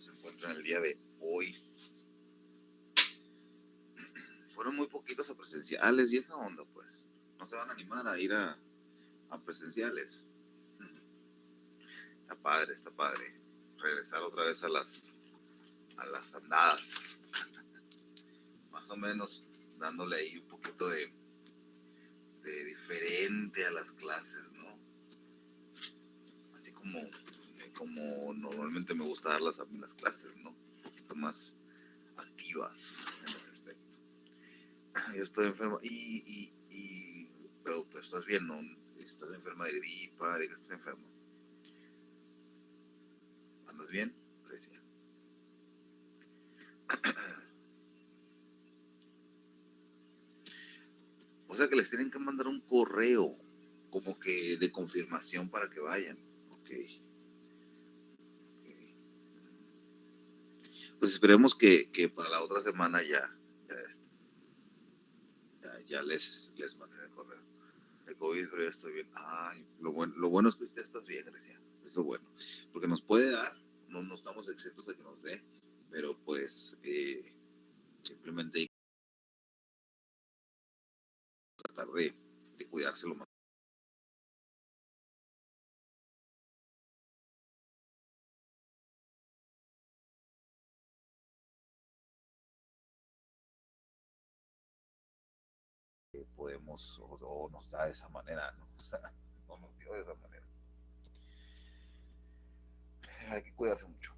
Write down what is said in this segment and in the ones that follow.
se encuentran el día de hoy. Fueron muy poquitos a presenciales y esa onda, pues. No se van a animar a ir a presenciales. Está padre. Regresar otra vez a las andadas. Más o menos dándole ahí un poquito de diferente a las clases, ¿no? Así como normalmente me gusta darlas a mí las clases, ¿no? Un poquito más activas en ese aspecto. Yo estoy enfermo pero pues estás bien, ¿no? Estás enferma de gripa, de que estás enfermo. ¿Andas bien? Grecia. O sea que les tienen que mandar un correo como que de confirmación para que vayan. Ok. Okay. Pues esperemos que para la otra semana ya les manden el correo. El COVID, pero ya estoy bien. Ay, lo bueno es que usted estás bien, Grecia. Es lo bueno. Porque nos puede dar, no estamos exentos de que nos dé, pero pues simplemente hay que tratar de cuidarse lo más que podemos o nos da de esa manera, ¿no? O sea, no nos dio de esa manera. Hay que cuidarse mucho.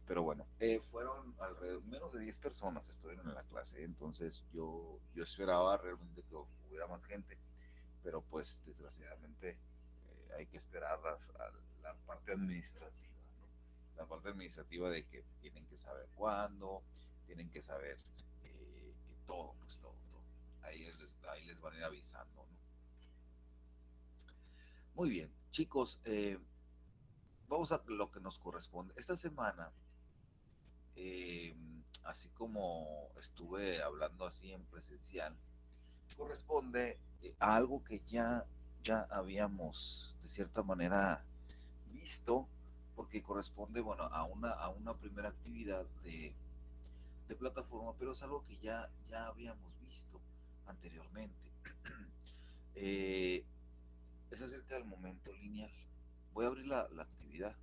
Pero bueno, fueron alrededor, menos de 10 personas estuvieron en la clase, entonces yo esperaba realmente que hubiera más gente, pero pues desgraciadamente hay que esperar la parte administrativa, ¿no? La parte administrativa de que tienen que saber cuándo, tienen que saber todo, pues todo. Ahí les van a ir avisando, ¿no? Muy bien, chicos, vamos a lo que nos corresponde. Esta semana, eh, así como estuve hablando así en presencial, corresponde a algo que ya habíamos de cierta manera visto, porque corresponde, bueno, a una primera actividad de plataforma, pero es algo que ya habíamos visto anteriormente. eh, es acerca del momento lineal. Voy a abrir la actividad,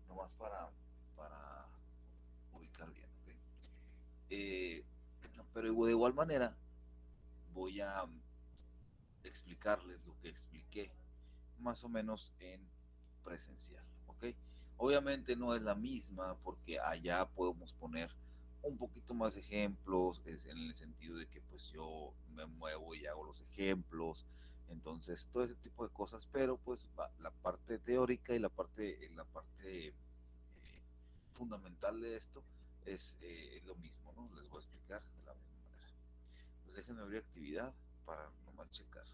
nomás para ubicar bien, ¿ok? Eh, pero de igual manera voy a explicarles lo que expliqué más o menos en presencial, ¿ok? Obviamente no es la misma porque allá podemos poner un poquito más ejemplos, es en el sentido de que pues yo me muevo y hago los ejemplos, entonces todo ese tipo de cosas, pero pues la parte teórica y la parte fundamental de esto es lo mismo, ¿no? Les voy a explicar de la misma manera. Pues déjenme abrir actividad para nomás checar.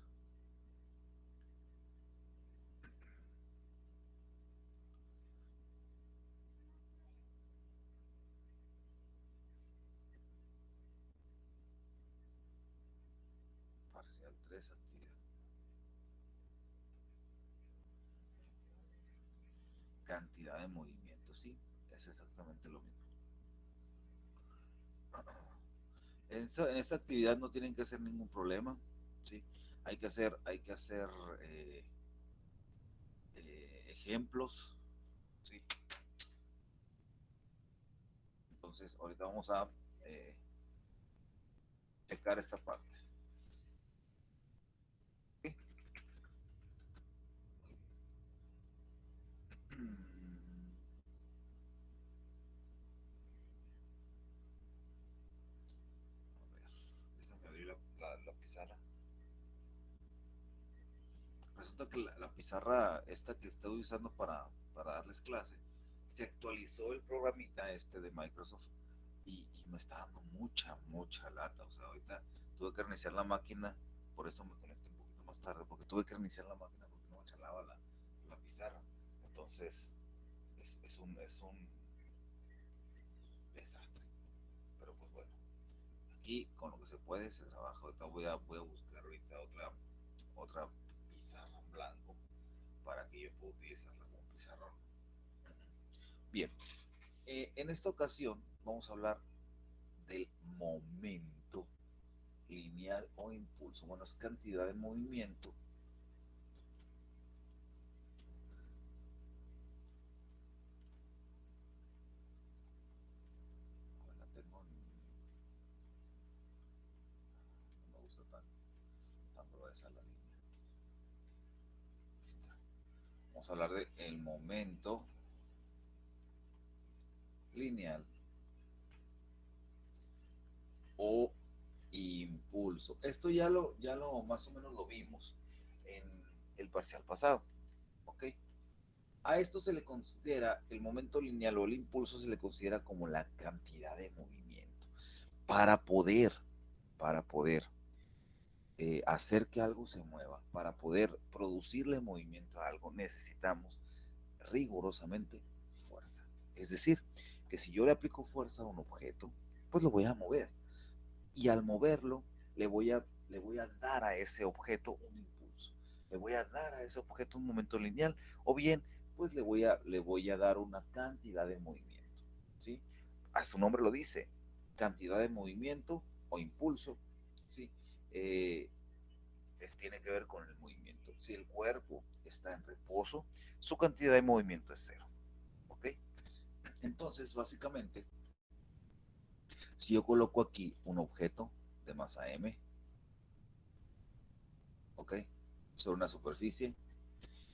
Parcial 3 actividad. Cantidad de movimientos, sí, es exactamente lo mismo. En esta actividad no tienen que hacer ningún problema, ¿sí? Hay que hacer eh, ejemplos, ¿sí? Entonces, ahorita vamos a eh, checar esta parte. ¿Sí? A ver, déjame abrir la pizarra. Resulta que la pizarra esta que estoy usando para darles clase, se actualizó el programita este de Microsoft y me está dando mucha lata. O sea, ahorita tuve que reiniciar la máquina, por eso me conecté un poquito más tarde, porque tuve que reiniciar la máquina porque no me chalaba la pizarra. Entonces, es un desastre. Pero pues bueno, aquí con lo que se puede se trabaja. Ahorita voy a buscar ahorita otra pizarra en blanco para que yo pueda utilizarla como pizarrón. Bien, en esta ocasión vamos a hablar del momento lineal o impulso. Bueno, es cantidad de movimiento la tengo no me gusta tan gruesa la línea. Vamos a hablar de el momento lineal o impulso. Esto ya lo más o menos lo vimos en el parcial pasado, ¿ok? A esto se le considera, el momento lineal o el impulso se le considera como la cantidad de movimiento. Para poder, para poder hacer que algo se mueva, para poder producirle movimiento a algo, necesitamos rigurosamente fuerza. Es decir, que si yo le aplico fuerza a un objeto, pues lo voy a mover. Y al moverlo, le voy a dar a ese objeto un impulso. Le voy a dar a ese objeto un momento lineal. O bien, pues le voy a dar una cantidad de movimiento. ¿Sí? A su nombre lo dice. Cantidad de movimiento o impulso. ¿Sí? Eh, tiene que ver con el movimiento. Si el cuerpo está en reposo, su cantidad de movimiento es cero. ¿Ok? Entonces, básicamente, si yo coloco aquí un objeto de masa M, ¿ok? Sobre una superficie,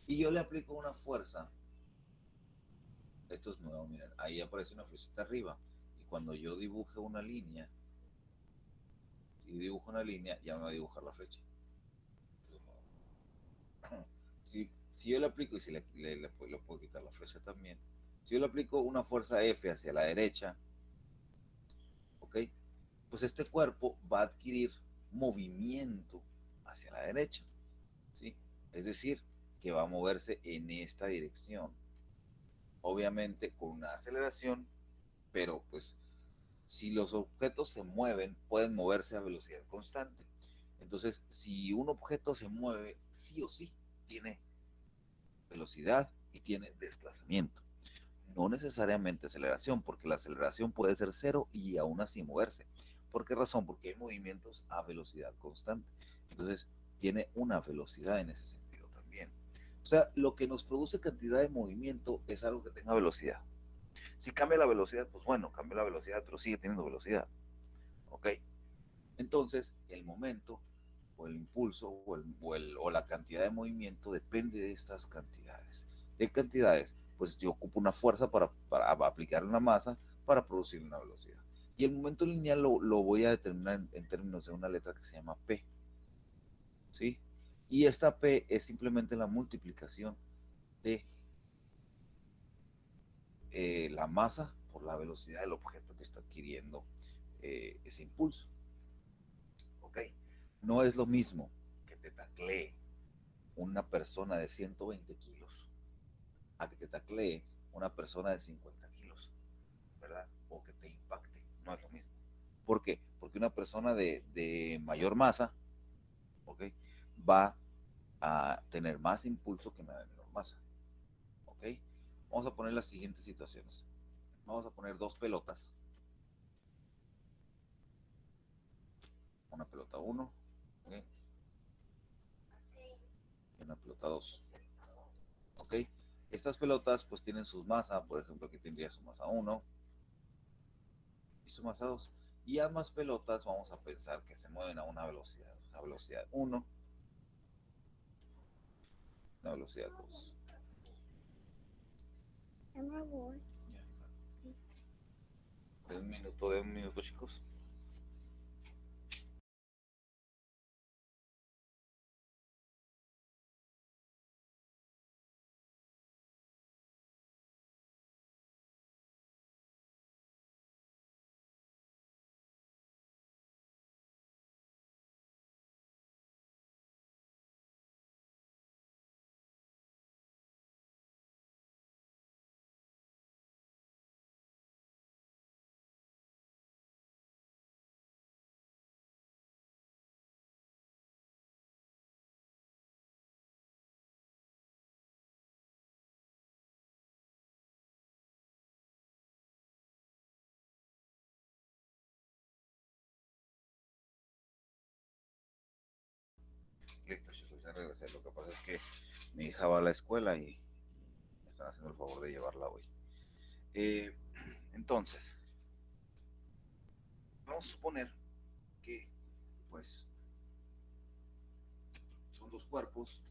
y yo le aplico una fuerza, esto es nuevo, miren, ahí aparece una flechita arriba, y cuando yo dibuje una línea, si dibujo una línea, ya me va a dibujar la flecha. Esto es nuevo. Si yo le aplico, y si le puedo quitar la flecha también, si yo le aplico una fuerza F hacia la derecha, ¿ok? Pues este cuerpo va a adquirir movimiento hacia la derecha, ¿sí? Es decir, que va a moverse en esta dirección. Obviamente con una aceleración, pero pues si los objetos se mueven, pueden moverse a velocidad constante. Entonces, si un objeto se mueve, sí o sí tiene velocidad y tiene desplazamiento. No necesariamente aceleración, porque la aceleración puede ser cero y aún así moverse. ¿Por qué razón? Porque hay movimientos a velocidad constante. Entonces, tiene una velocidad en ese sentido también. O sea, lo que nos produce cantidad de movimiento es algo que tenga velocidad. Si cambia la velocidad, pues bueno, cambia la velocidad, pero sigue teniendo velocidad. ¿Ok? Entonces, el momento o el impulso o la cantidad de movimiento depende de estas cantidades. ¿De cantidades? Pues yo ocupo una fuerza para aplicar una masa para producir una velocidad. Y el momento lineal lo voy a determinar en términos de una letra que se llama P. ¿Sí? Y esta P es simplemente la multiplicación de la masa por la velocidad del objeto que está adquiriendo ese impulso. ¿Ok? No es lo mismo que te taclee una persona de 120 kilos a que te taclee una persona de 50 kilos, ¿verdad? O que te impacte, no es lo mismo. ¿Por qué? Porque una persona de mayor masa, ¿ok? Va a tener más impulso que una de menor masa, ¿ok? Vamos a poner las siguientes situaciones. Vamos a poner dos pelotas. Una pelota 1, ¿ok? Y una pelota 2. ¿Ok? Estas pelotas pues tienen su masa, por ejemplo, aquí tendría su masa 1 y su masa 2. Y ambas pelotas vamos a pensar que se mueven a una velocidad 1, una velocidad 2. De un minuto, chicos. regresé. Lo que pasa es que mi hija va a la escuela y me están haciendo el favor de llevarla hoy. Eh, entonces, vamos a suponer que, pues, son dos cuerpos,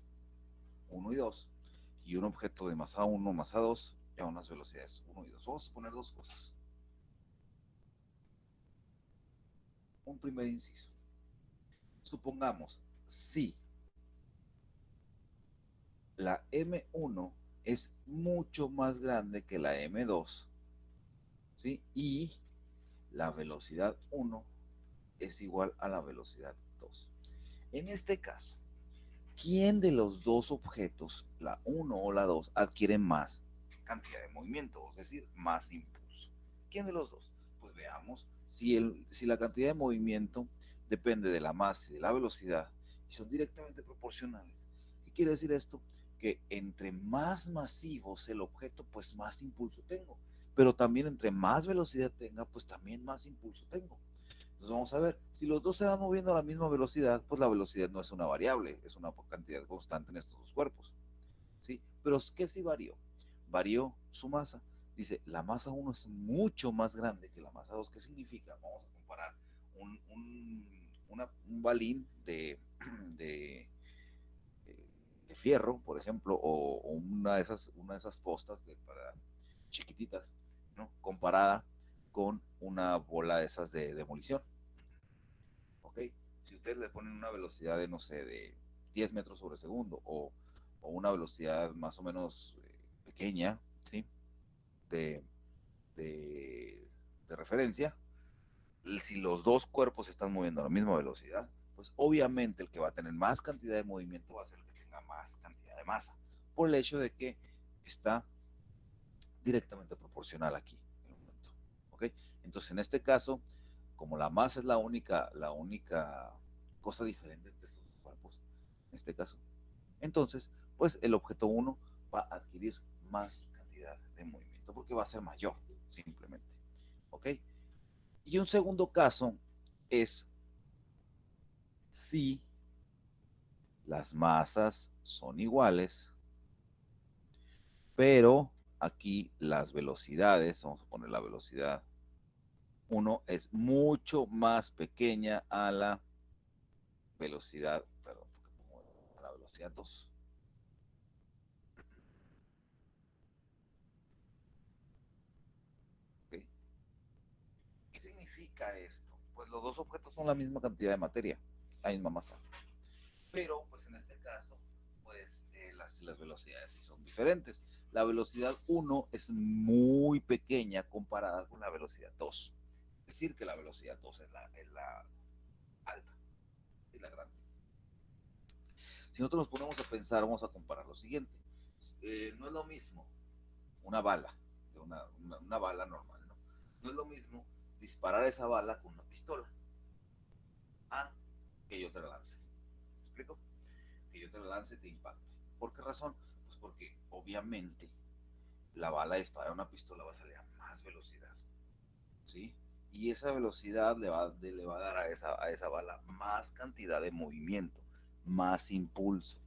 uno y dos, y un objeto de masa 1, masa 2, a unas velocidades 1 y 2. Vamos a suponer dos cosas. Un primer inciso. Supongamos, si la M1 es mucho más grande que la M2, ¿sí? Y la velocidad 1 es igual a la velocidad 2. En este caso, ¿quién de los dos objetos, la 1 o la 2, adquiere más cantidad de movimiento, es decir, más impulso? ¿Quién de los dos? Pues veamos, si la cantidad de movimiento depende de la masa y de la velocidad y son directamente proporcionales. ¿Qué quiere decir esto? Que entre más masivo sea el objeto, pues más impulso tengo, pero también entre más velocidad tenga, pues también más impulso tengo. Entonces vamos a ver, si los dos se van moviendo a la misma velocidad, pues la velocidad no es una variable, es una cantidad constante en estos dos cuerpos, ¿sí? Pero ¿qué sí varió? Varió su masa. Dice, la masa 1 es mucho más grande que la masa 2. ¿Qué significa? Vamos a comparar un balín de, de fierro, por ejemplo, o una de esas postas para chiquititas, ¿no? Comparada con una bola de esas de demolición. ¿Ok? Si ustedes le ponen una velocidad de, no sé, de 10 metros sobre segundo o una velocidad más o menos pequeña, ¿sí? De, de, de referencia, si los dos cuerpos se están moviendo a la misma velocidad, pues obviamente el que va a tener más cantidad de movimiento va a ser el que tenga más cantidad de masa, por el hecho de que está directamente proporcional aquí en el momento. ¿Ok? Entonces, en este caso, como la masa es la única cosa diferente entre estos dos cuerpos, en este caso, entonces, pues el objeto 1 va a adquirir más cantidad de movimiento porque va a ser mayor, simplemente. ¿Ok? Y un segundo caso es si las masas son iguales, pero aquí las velocidades, vamos a poner la velocidad 1 es mucho más pequeña a la velocidad, perdón, a la velocidad 2. ¿Okay? ¿Qué significa esto? Pues los dos objetos son la misma cantidad de materia, la misma masa. Pero, pues en este caso, pues las velocidades sí son diferentes. La velocidad 1 es muy pequeña comparada con la velocidad 2. Es decir, que la velocidad 2 es la alta, es la grande. Si nosotros nos ponemos a pensar, vamos a comparar lo siguiente. No es lo mismo una bala, una bala normal, ¿no? No es lo mismo disparar esa bala con una pistola a que yo te la lance. ¿Me explico? Que yo te la lance y te impacte. ¿Por qué razón? Pues porque obviamente la bala disparada a una pistola va a salir a más velocidad, ¿sí? Y esa velocidad le va a dar a esa bala más cantidad de movimiento, más impulso,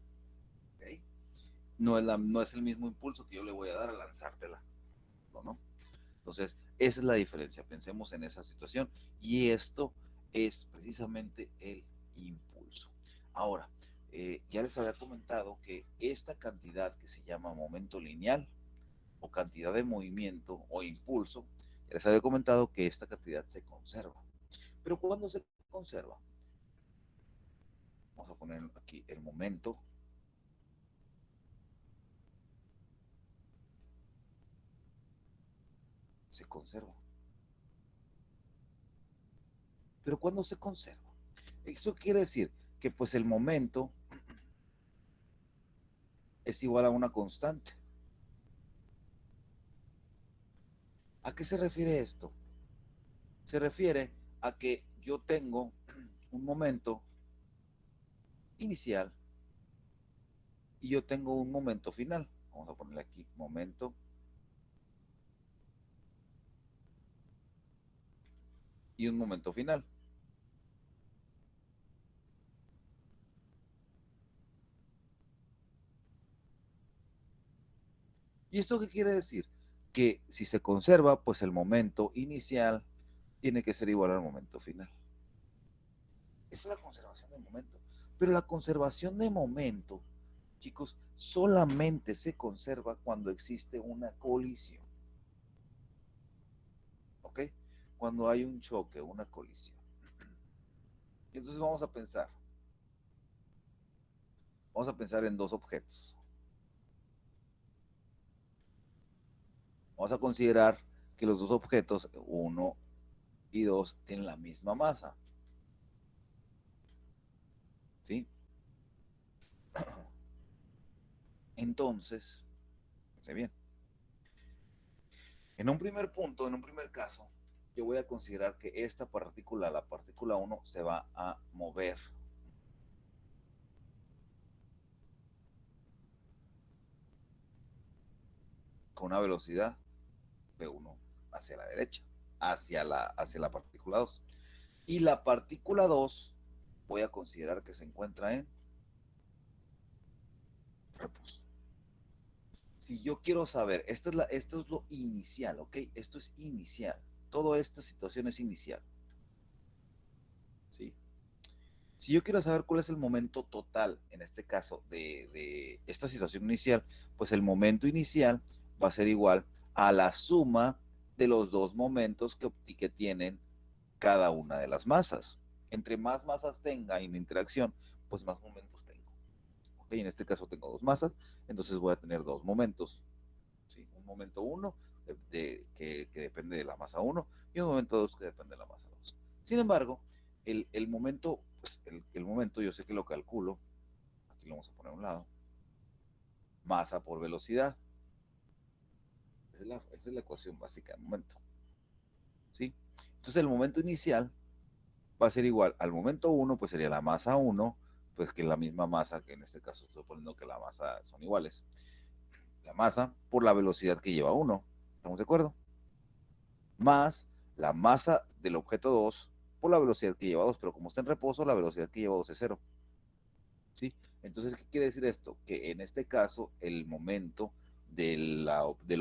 ¿ok? No es el mismo impulso que yo le voy a dar a lanzártela, ¿no? Entonces, esa es la diferencia. Pensemos en esa situación y esto es precisamente el impulso. Ahora, ya les había comentado que esta cantidad que se llama momento lineal o cantidad de movimiento o impulso, ya les había comentado que esta cantidad se conserva. Pero ¿cuándo se conserva? Vamos a poner aquí el momento. Se conserva. Pero ¿cuándo se conserva? Eso quiere decir que pues el momento es igual a una constante. ¿A qué se refiere esto? Se refiere a que yo tengo un momento inicial y yo tengo un momento final. Vamos a ponerle aquí momento y un momento final. ¿Y esto qué quiere decir? Que si se conserva, pues el momento inicial tiene que ser igual al momento final. Esa es la conservación de momento. Pero la conservación de momento, chicos, solamente se conserva cuando existe una colisión. ¿Ok? Cuando hay un choque, una colisión. Y entonces vamos a pensar en dos objetos. Vamos a considerar que los dos objetos, uno y dos, tienen la misma masa. ¿Sí? Entonces, fíjense bien. En un primer punto, en un primer caso, yo voy a considerar que esta partícula, la partícula 1, se va a mover con una velocidad v1 hacia la derecha, hacia la partícula 2. Y la partícula 2 voy a considerar que se encuentra en reposo. Si yo quiero saber, esto es lo inicial, ¿ok? Esto es inicial. Toda esta situación es inicial. ¿Sí? Si yo quiero saber cuál es el momento total, en este caso, de esta situación inicial, pues el momento inicial va a ser igual a la suma de los dos momentos que tienen cada una de las masas. Entre más masas tenga en interacción, pues más momentos tengo. ¿Okay? En este caso tengo dos masas, entonces voy a tener dos momentos. ¿Sí? Un momento 1 que depende de la masa 1 y un momento 2 que depende de la masa 2. Sin embargo, el momento, pues el momento yo sé que lo calculo, aquí lo vamos a poner a un lado, masa por velocidad. Esa es la ecuación básica del momento. ¿Sí? Entonces el momento inicial va a ser igual al momento 1, pues sería la masa 1, pues que es la misma masa, que en este caso estoy poniendo que la masa son iguales. La masa por la velocidad que lleva 1. ¿Estamos de acuerdo? Más la masa del objeto 2 por la velocidad que lleva 2, pero como está en reposo, la velocidad que lleva 2 es 0. ¿Sí? Entonces, ¿qué quiere decir esto? Que en este caso el momento del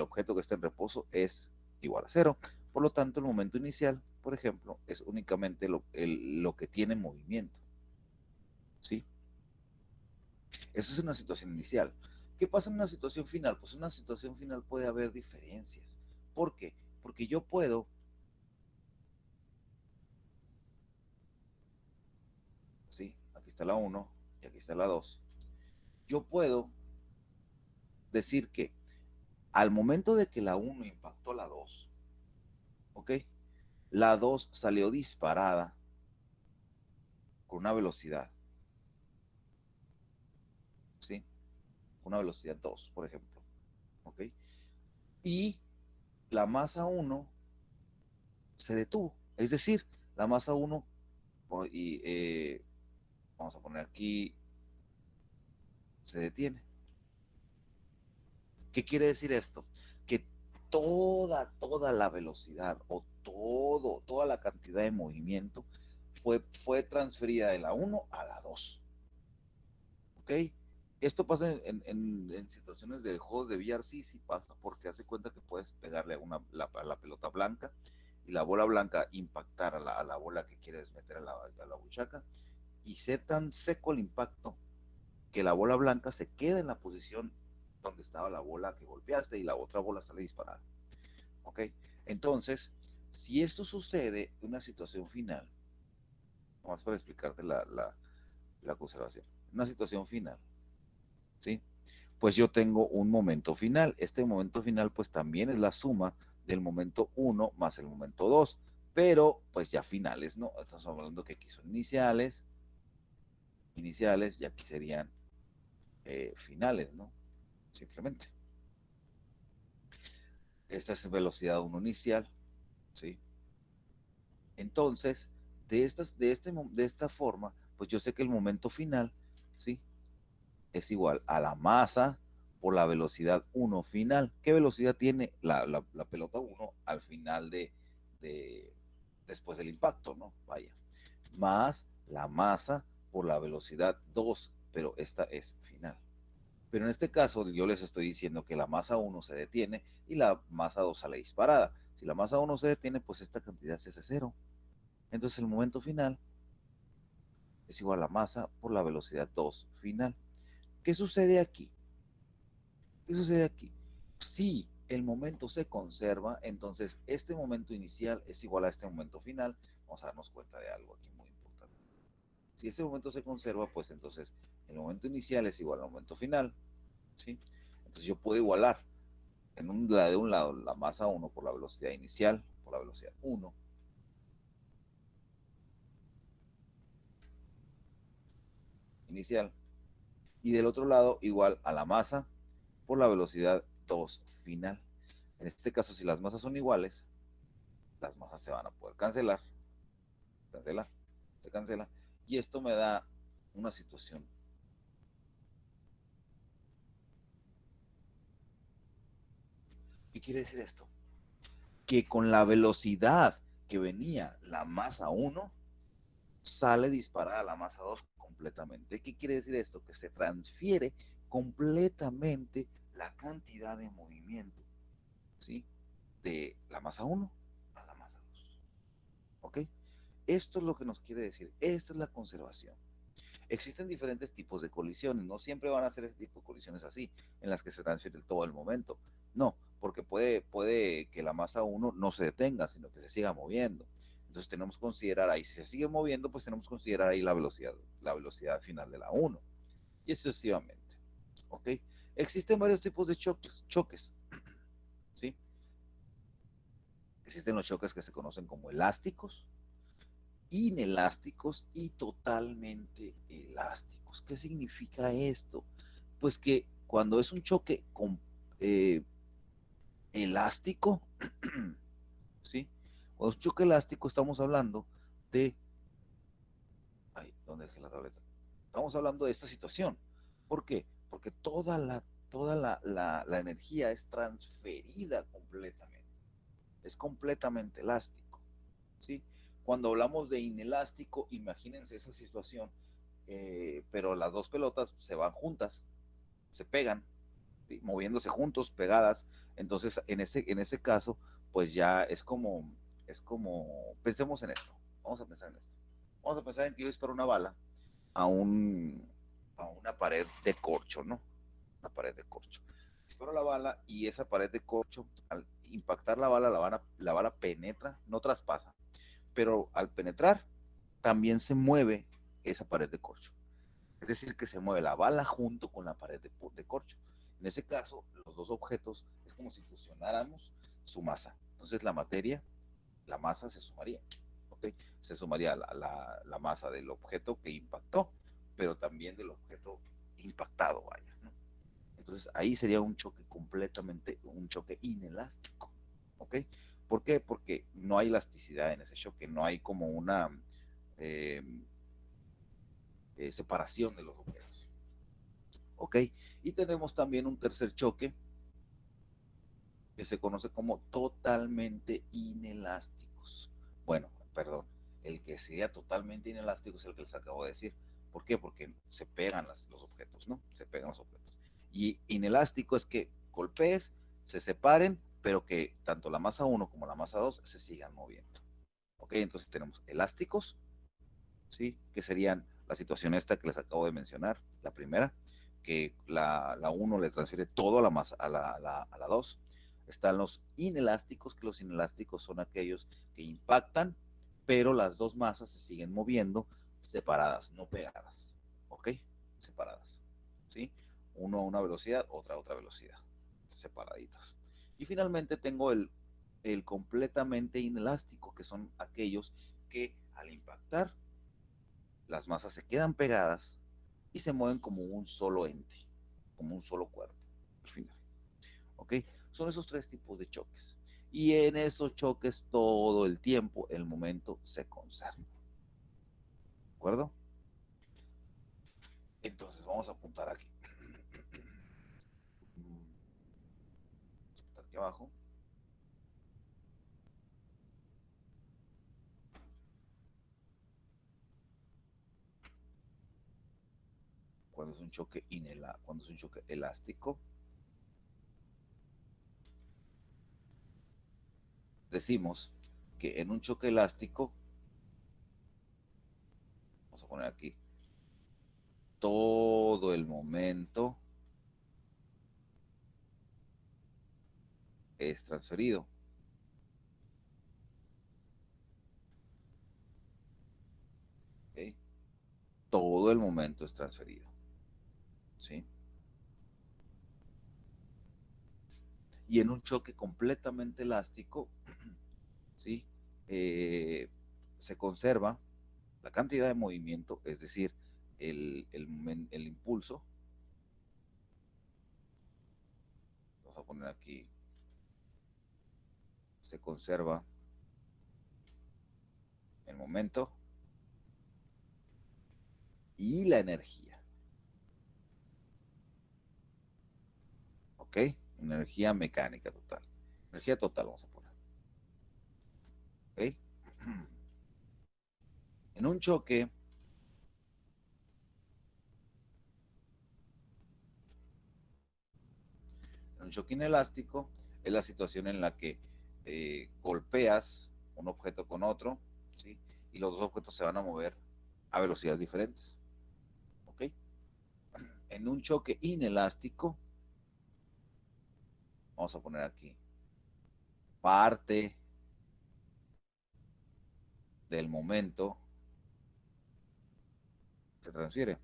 objeto que está en reposo es igual a 0. Por lo tanto, el momento inicial, por ejemplo, es únicamente lo que tiene movimiento. ¿Sí? Eso es una situación inicial. ¿Qué pasa en una situación final? Pues en una situación final puede haber diferencias. ¿Por qué? Porque yo puedo, ¿sí? Aquí está la 1 y aquí está la 2. Yo puedo decir que al momento de que la 1 impactó la 2, ¿ok? La 2 salió disparada con una velocidad, ¿sí? Una velocidad 2, por ejemplo, ¿ok? Y la masa 1 se detuvo, es decir, la masa 1, y vamos a poner aquí, se detiene. ¿Qué quiere decir esto? Que toda la velocidad o toda la cantidad de movimiento fue transferida de la 1 a la 2. ¿Ok? Esto pasa en situaciones de juegos de billar, sí pasa, porque hace cuenta que puedes pegarle a la pelota blanca y la bola blanca impactar a la bola que quieres meter a la buchaca y ser tan seco el impacto que la bola blanca se queda en la posición donde estaba la bola que golpeaste y la otra bola sale disparada. ¿Ok? Entonces, si esto sucede en una situación final, vamos para explicarte la conservación, una situación final, ¿sí? Pues yo tengo un momento final. Este momento final pues también es la suma del momento 1 más el momento 2, pero pues ya finales, ¿no? Estamos hablando que aquí son iniciales y aquí serían finales, ¿no? Simplemente. Esta es velocidad 1 inicial, ¿sí? Entonces, de esta forma, pues yo sé que el momento final, ¿sí? Es igual a la masa por la velocidad 1 final. ¿Qué velocidad tiene la pelota 1 al final de después del impacto, ¿no? Vaya. Más la masa por la velocidad 2, pero esta es final. Pero en este caso yo les estoy diciendo que la masa 1 se detiene y la masa 2 sale disparada. Si la masa 1 se detiene, pues esta cantidad se hace cero. Entonces el momento final es igual a la masa por la velocidad 2 final. ¿Qué sucede aquí? ¿Qué sucede aquí? Si el momento se conserva, entonces este momento inicial es igual a este momento final. Vamos a darnos cuenta de algo aquí muy importante. Si ese momento se conserva, pues entonces el momento inicial es igual al momento final, ¿sí? Entonces yo puedo igualar de un lado la masa 1 por la velocidad inicial, por la velocidad 1, inicial, y del otro lado igual a la masa por la velocidad 2 final. En este caso, si las masas son iguales, las masas se van a poder cancelar, cancela, se cancela, y esto me da una situación. ¿Qué quiere decir esto? Que con la velocidad que venía la masa 1, sale disparada la masa 2 completamente. ¿Qué quiere decir esto? Que se transfiere completamente la cantidad de movimiento, ¿sí? De la masa 1 a la masa 2. ¿Ok? Esto es lo que nos quiere decir. Esta es la conservación. Existen diferentes tipos de colisiones. No siempre van a ser este tipo de colisiones así, en las que se transfiere todo el momento. No, porque puede que la masa 1 no se detenga, sino que se siga moviendo. Entonces tenemos que considerar ahí, si se sigue moviendo, pues tenemos que considerar ahí la velocidad final de la 1. Y sucesivamente. ¿Ok? Existen varios tipos de choques, ¿sí? Existen los choques que se conocen como elásticos, inelásticos y totalmente elásticos. ¿Qué significa esto? Pues que cuando es un choque eh, elástico, ¿sí? Cuando es un choque elástico estamos hablando de... Ay, ¿dónde dejé la tableta? Estamos hablando de esta situación. ¿Por qué? Porque toda la energía es transferida completamente. Es completamente elástico, ¿sí? Cuando hablamos de inelástico, imagínense esa situación, pero las dos pelotas se van juntas, se pegan, ¿sí? Moviéndose juntos, pegadas. Entonces, en ese caso, pues ya pensemos en esto. Vamos a pensar en esto. Vamos a pensar en que yo disparo una bala a, un, a una pared de corcho, ¿no? Una pared de corcho. Disparo la bala y esa pared de corcho, al impactar la bala, la bala penetra, no traspasa, pero al penetrar también se mueve esa pared de corcho. Es decir, que se mueve la bala junto con la pared de corcho. En ese caso, los dos objetos es como si fusionáramos su masa. Entonces la masa se sumaría. ¿Okay? Se sumaría la masa del objeto que impactó, pero también del objeto impactado, vaya. ¿No? Entonces ahí sería un choque completamente, un choque inelástico. ¿Ok? ¿Por qué? Porque no hay elasticidad en ese choque, no hay como una eh, separación de los objetos. ¿Ok? Y tenemos también un tercer choque que se conoce como totalmente inelásticos. Bueno, perdón, el que sería totalmente inelástico es el que les acabo de decir. ¿Por qué? Porque se pegan los objetos, ¿no? Se pegan los objetos. Y inelástico es que golpees, se separen, pero que tanto la masa 1 como la masa 2 se sigan moviendo. ¿Ok? Entonces tenemos elásticos, ¿sí? Que serían la situación esta que les acabo de mencionar, la primera, que la 1 le transfiere todo a la masa, a la 2. Están los inelásticos, que los inelásticos son aquellos que impactan, pero las dos masas se siguen moviendo separadas, no pegadas, ¿ok? Separadas, ¿sí? Uno a una velocidad, otra a otra velocidad, separaditas. Y finalmente tengo el completamente inelástico, que son aquellos que al impactar las masas se quedan pegadas y se mueven como un solo ente, como un solo cuerpo, al final. ¿Ok? Son esos tres tipos de choques. Y en esos choques todo el tiempo el momento se conserva. ¿De acuerdo? Entonces vamos a apuntar aquí. Aquí abajo. Cuando cuando es un choque elástico. Decimos que en un choque elástico, vamos a poner aquí, todo el momento es transferido. ¿Okay? Todo el momento es transferido. ¿Sí? Y en un choque completamente elástico, ¿sí? Se conserva la cantidad de movimiento, es decir, el impulso. Vamos a poner aquí, se conserva el momento y la energía. ¿Ok? Energía mecánica total. Energía total vamos a poner. ¿Ok? En un choque, inelástico es la situación en la que golpeas un objeto con otro, ¿sí? Y los dos objetos se van a mover a velocidades diferentes. ¿Ok? En un choque inelástico, vamos a poner aquí, parte del momento se transfiere.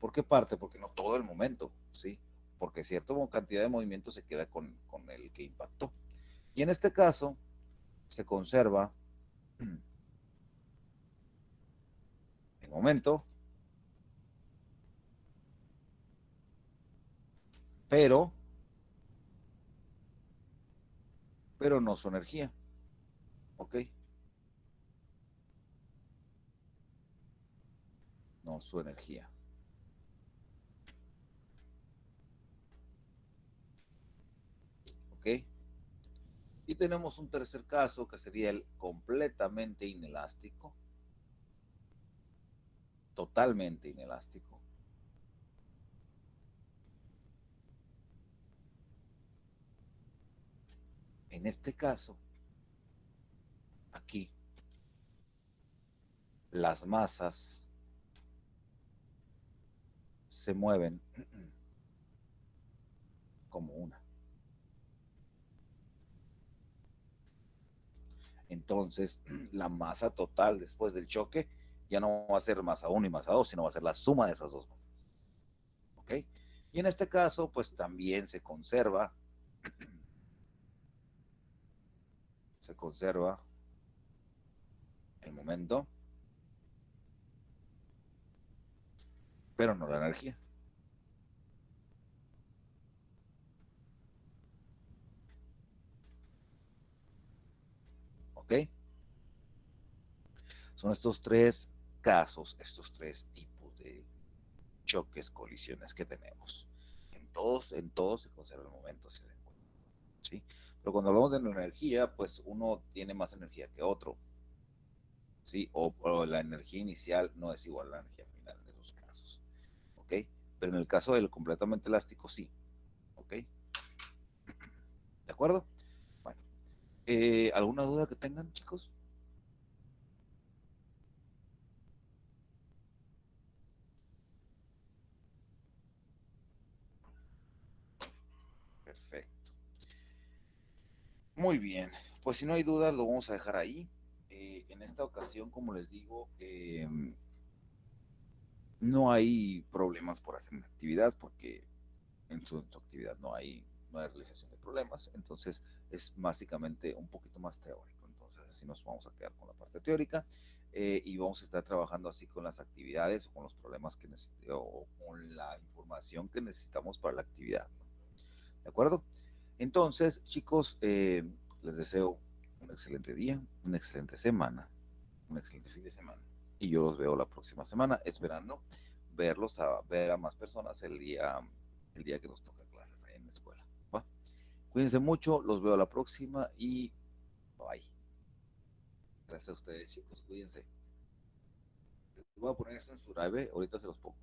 ¿Por qué parte? Porque no todo el momento, ¿sí? Porque cierta cantidad de movimiento se queda con el que impactó. Y en este caso, se conserva el momento, pero, pero no su energía, ¿ok? No su energía, ¿ok? Y tenemos un tercer caso que sería el completamente inelástico, totalmente inelástico. En este caso, aquí, las masas se mueven como una. Entonces, la masa total después del choque ya no va a ser masa 1 y masa 2, sino va a ser la suma de esas dos masas. ¿Ok? Y en este caso, pues también se conserva el momento, pero no la energía. ¿Ok? Son estos tres casos, estos tres tipos de choques, colisiones que tenemos. En todos se conserva el momento, ¿sí? Pero cuando hablamos de energía, pues uno tiene más energía que otro, ¿sí? O la energía inicial no es igual a la energía final en esos casos, ¿ok? Pero en el caso del completamente elástico, sí, ¿ok? ¿De acuerdo? Bueno, ¿alguna duda que tengan, chicos? Perfecto. Muy bien, pues si no hay dudas, lo vamos a dejar ahí. En esta ocasión, como les digo, no hay problemas por hacer una actividad porque en su actividad no hay realización de problemas, entonces es básicamente un poquito más teórico, entonces así nos vamos a quedar con la parte teórica y vamos a estar trabajando así con las actividades o con los problemas o con la información que necesitamos para la actividad, ¿no? ¿De acuerdo? Entonces, chicos, les deseo un excelente día, una excelente semana, un excelente fin de semana. Y yo los veo la próxima semana, esperando ver a más personas el día que nos toca clases ahí en la escuela. ¿Va? Cuídense mucho, los veo la próxima y bye. Gracias a ustedes, chicos, cuídense. Voy a poner esto en Surabe, ahorita se los pongo.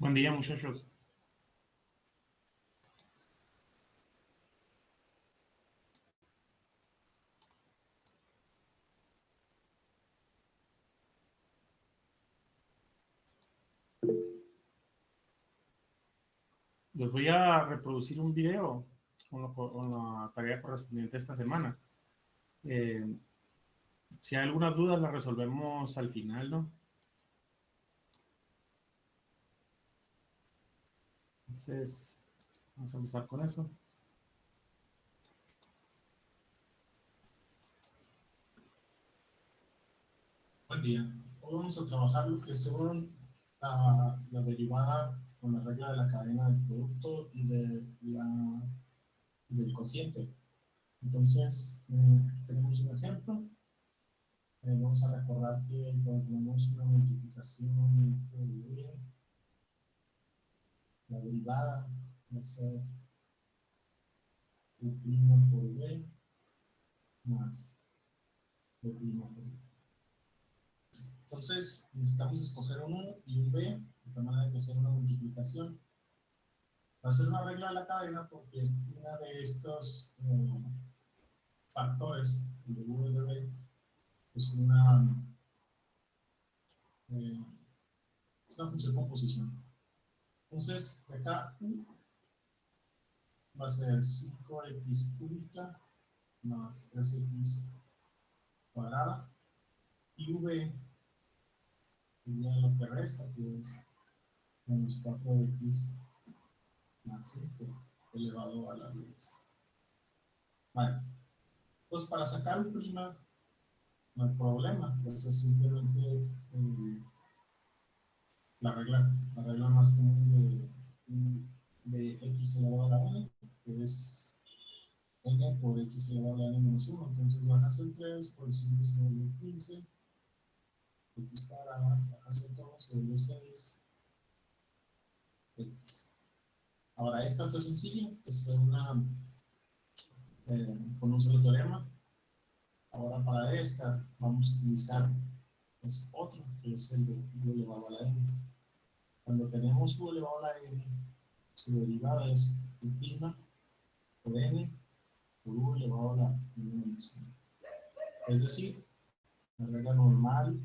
Buen día, muchachos. Les voy a reproducir un video con la tarea correspondiente a esta semana. Si hay algunas dudas, las resolvemos al final, ¿no? Entonces, vamos a empezar con eso. Buen día. Hoy vamos a trabajar lo que son la derivada con la regla de la cadena del producto y del cociente. Entonces, aquí tenemos un ejemplo. Vamos a recordar que cuando tenemos una multiplicación por B, la derivada va a ser U' por B más B' por B. Entonces, necesitamos escoger un U y un B, de tal manera que sea una multiplicación. Va a ser una regla de la cadena porque una de estos factores, el de U y el de B, es una función composición. Entonces, de acá U va a ser 5x cúbica más 3x cuadrada, y V sería lo que resta, que es menos 4x más 5 elevado a la 10. Vale, pues para sacar un prima no hay problema, pues es simplemente la regla más común de x elevado a la n, que es n por x elevado a la n menos 1. Entonces bajas el 3, por el 5 se vuelve 15, x cuadrada, bajas el 2, se vuelve 6, x. Ahora, esta fue sencilla, pues fue con un solo teorema. Ahora para esta vamos a utilizar pues, otro, que es el de u elevado a la n. Cuando tenemos u elevado a la n, su derivada es u' por n por u elevado a la n menos 1. Es decir, la regla normal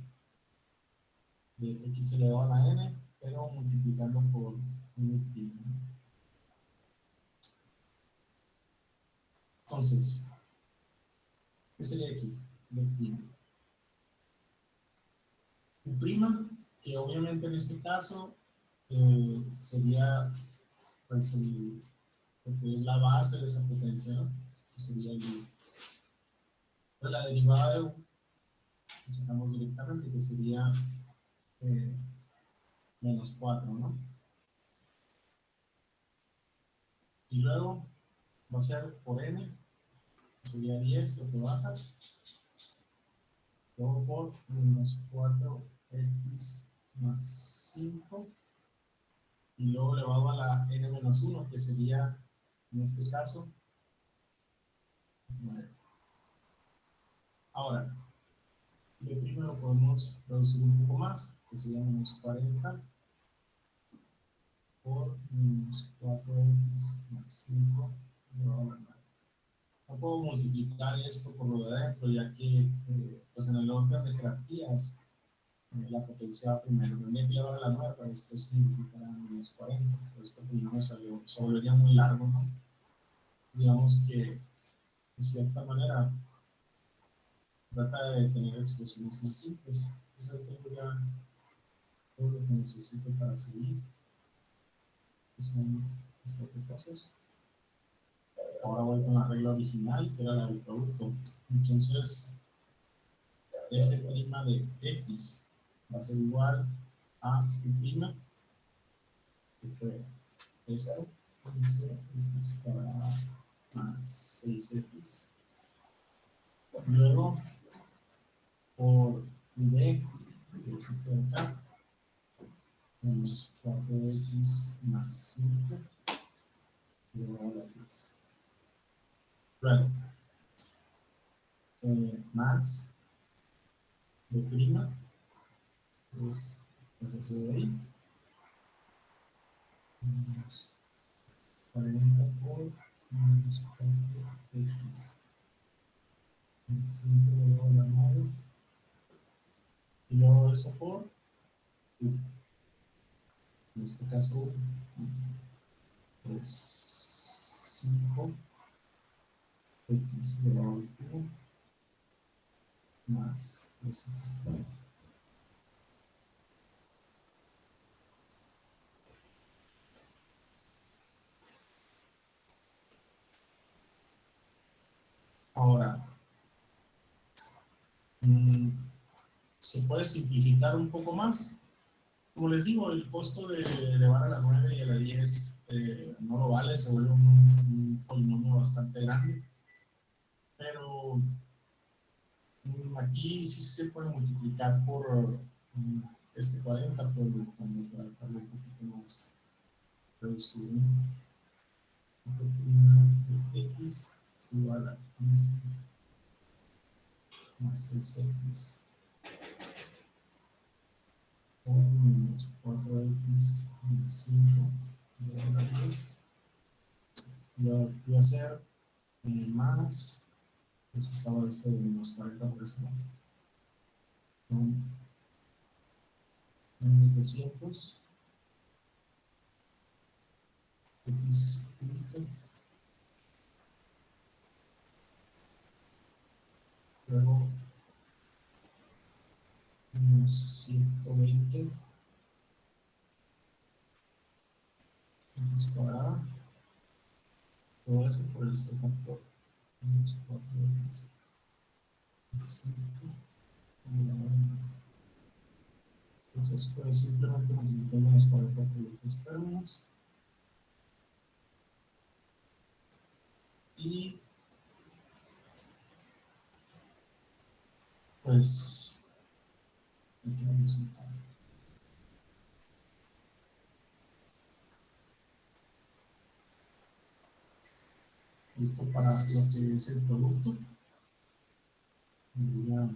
de x elevado a la n, pero multiplicando por u'. Entonces, ¿qué sería aquí? U', que obviamente en este caso sería pues porque es la base de esa potencia, ¿no? Sería pues la derivada de u, que sacamos directamente, que sería menos 4, ¿no? Y luego va a ser por n, que sería 10, lo que bajas, luego por menos 4x más 5, y luego elevado a la n menos 1, que sería, en este caso, 9. Ahora, B' lo podemos reducir un poco más, que sería menos 40 por menos 4x más 5 elevado a la 9. No puedo multiplicar esto por lo de adentro, ya que pues en el orden de jerarquías la potencia va primero. Tendría que llevar a la 9 para después multiplicar a menos 40. Pero esto primero se volvería muy largo, ¿no? Digamos que, de cierta manera, trata de tener expresiones más simples. Entonces ahí tengo ya todo lo que necesito para seguir, que son estas cuatro cosas. Ahora voy con la regla original, que era la del producto. Entonces, f' de x va a ser igual a u', que fue esto, 15x cuadrada más 6x. Luego, por b, que existe acá, menos 4x más 5 elevado a la 10. Luego, más b', es ese de ahí, Menos 40 por menos 4x. 25 elevado a la 9. Y luego eso por u. En este caso, es 5 x elevado al cubo más 3x. Ahora, se puede simplificar un poco más. Como les digo, el costo de elevar a la 9 y a la 10 no lo vale, se vuelve un polinomio bastante grande. Pero aquí sí se puede multiplicar por este 40 por el fondo para darle un poquito más reducido. X es igual a más 6x por menos 4x menos 5 igual a 10. Voy a hacer más resultado este de menos 40 por eso. Son menos 200 x punto, luego menos 120 x cuadrada, todo eso por este factor, menos 4x menos 5. Entonces, pues simplemente multiplicamos menos 40 por los dos términos. Y pues aquí hay un resultado. Esto para lo que es el producto. Voy a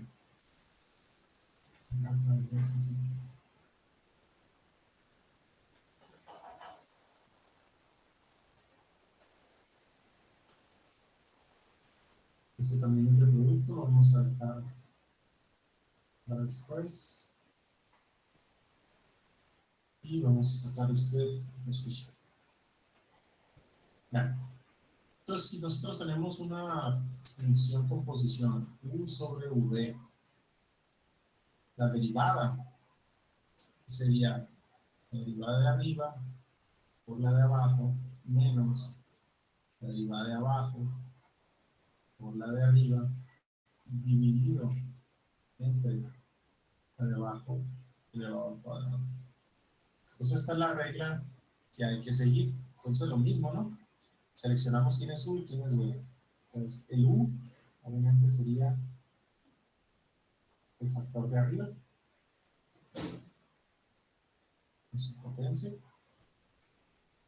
este también es el producto. Vamos a dejar para después. Y vamos a sacar este ejercicio. Bien. Entonces, si nosotros tenemos una función composición u sobre v, la derivada sería la derivada de arriba por la de abajo menos la derivada de abajo por la de arriba dividido entre la de abajo elevado al cuadrado. Entonces esta es la regla que hay que seguir. Entonces lo mismo, ¿no? Seleccionamos quién es u y quién es v. Pues el u obviamente sería el factor de arriba, con su potencia,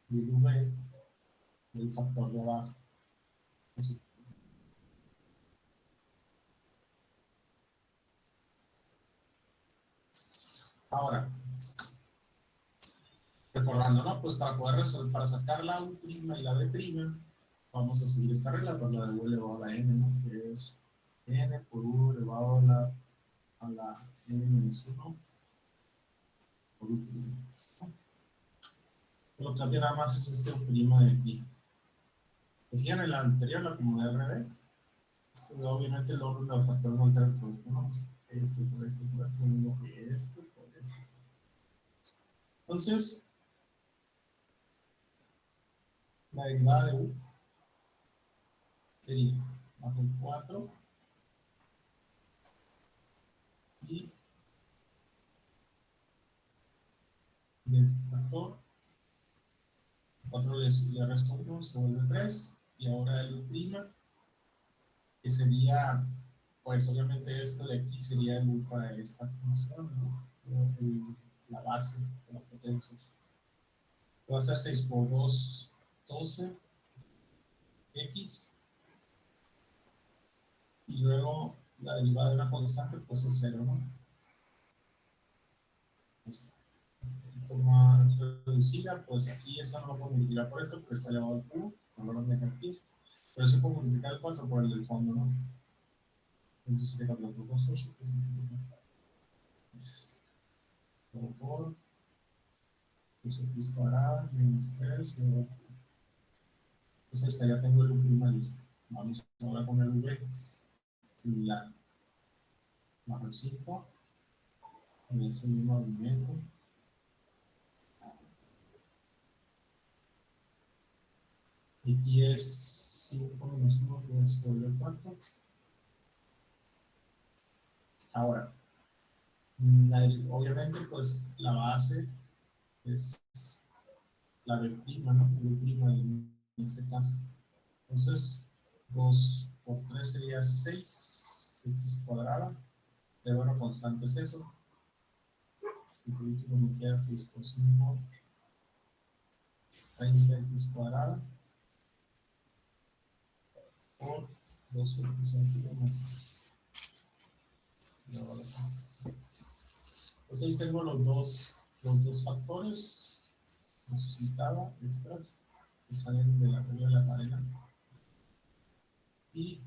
y el v el factor de abajo. Entonces, ahora, recordando, ¿no? Pues para poder resolver, para sacar la u' y la b', vamos a seguir esta regla por la de u elevado a la n, ¿no? Que es n por u elevado a la n menos 1 por u'. Lo que cambia nada más es este u' de aquí. Fijan, en la anterior la acomodé al revés. Obviamente el orden del factor no altera el producto, ¿no? Este por este por este, lo mismo que este por este. Entonces, la derivada de u sería bajo el 4 y de este factor 4 le resto 1, se vuelve 3 y ahora el u', que sería, pues obviamente esto de aquí sería el u para esta función, ¿no? La base de la potencia. Va a ser 6 por 2, 12 x, y luego la derivada de una constante pues es 0, ¿no? Un poquito más reducida, pues aquí esta no lo puedo multiplicar por esto, porque está elevado al cubo, con valor de X, pero sí puedo multiplicar el 4 por el del fondo, ¿no? Entonces, si te cambio por 8, pues, por x cuadrada menos 3, entonces esta ya tengo el U' listo. Vamos ahora con el V similar. Bajo el 5, en ese mismo argumento. Aquí es 5 menos 1 que es por el 4. Ahora, obviamente, pues la base es la B', ¿no? B' en este caso. Entonces, 2 por 3 sería 6, x cuadrada. De bueno, constante es eso. Y por último me queda 6 por 5, 30x cuadrada. Por 2x más. Entonces ahí tengo los dos factores, los citaba, extras, que salen de la regla de la cadena. Y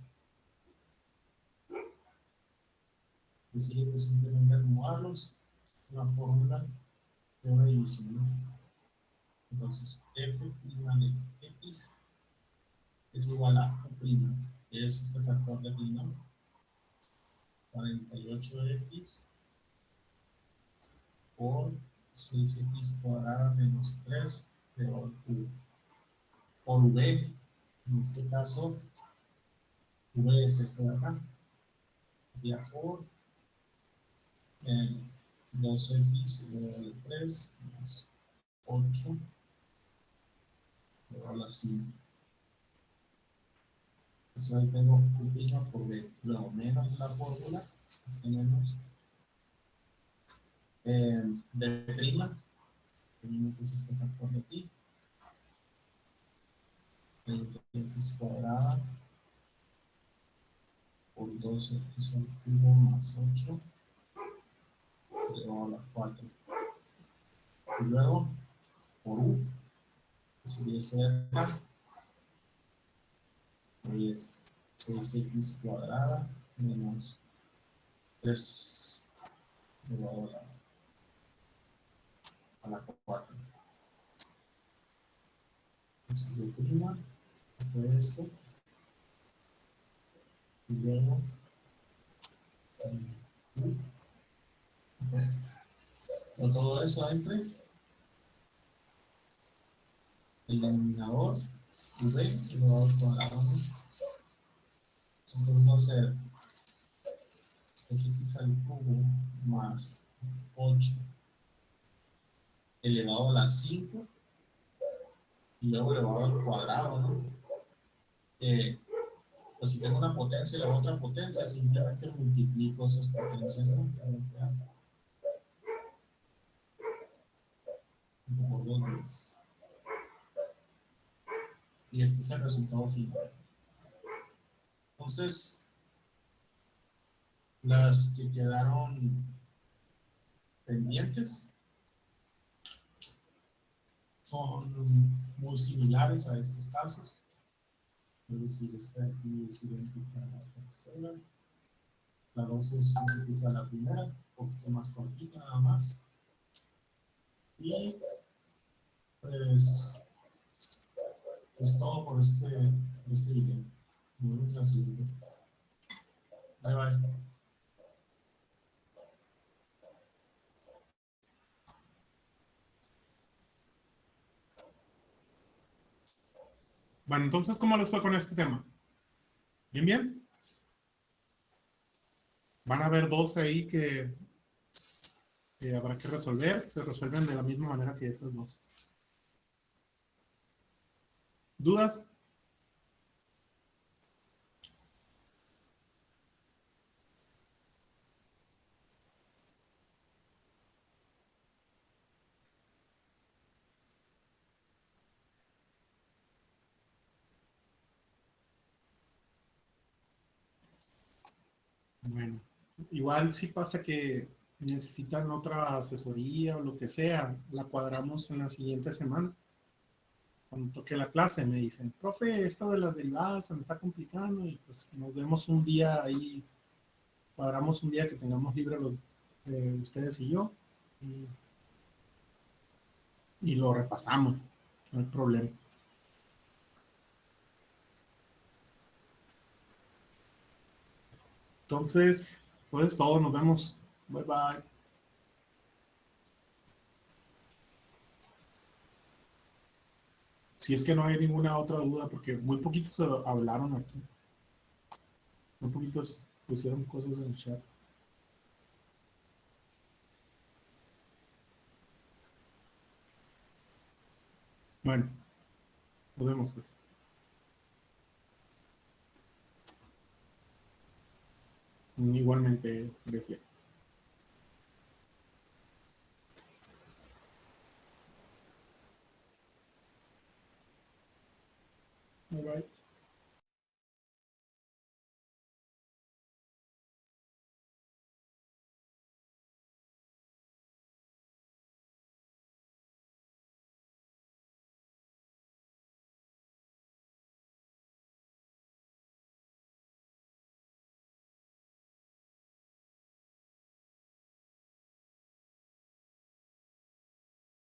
decide pues simplemente acomodarlos, una fórmula de una división, ¿no? Entonces, f' de x es igual a u', que es este factor de binomio, 48x por 6x cuadrada menos 3 por u. Por v, en este caso, v es esto de acá, ya por 2x elevado a 3 más 8 elevado a 5. Entonces ahí tengo u' por v, luego menos la fórmula, este menos b', tenemos este factor de aquí, 30x cuadrada por 2x antiguo más 8 elevado a la 4. Y luego, por u, que sería esto de acá, es 6x cuadrada menos 3 elevado a la 4. Entonces, yo prima, fue esto, y luego, u, fue esto. Con todo eso entre el denominador, v elevado al cuadrado, ¿no? Entonces va a ser 2x al cubo más 8 elevado a la 5 y luego elevado al cuadrado, ¿no? Pues si tengo una potencia y la otra potencia, simplemente multiplico esas potencias, ¿no? Por 2 veces. Y este es el resultado final. Entonces, las que quedaron pendientes son muy similares a estos casos. Es decir, esta aquí es idéntica a la tercera, la 2 es idéntica a la primera, un poquito más cortita nada más. Y ahí, pues, es todo por este video. Nos vemos en la siguiente. Bye bye. Bueno, entonces, ¿cómo les fue con este tema? ¿Bien, bien? Van a haber dos ahí que habrá que resolver. Se resuelven de la misma manera que esas dos. ¿Dudas? Bueno, igual sí pasa que necesitan otra asesoría o lo que sea, la cuadramos en la siguiente semana. Cuando toque la clase me dicen, profe, esto de las derivadas se me está complicando y pues nos vemos un día ahí, cuadramos un día que tengamos libre ustedes y yo y lo repasamos, no hay problema. Entonces, pues todo, nos vemos. Bye bye. Si es que no hay ninguna otra duda, porque muy poquitos hablaron aquí. Muy poquitos pusieron cosas en el chat. Bueno, nos vemos pues. Igualmente, Grecia.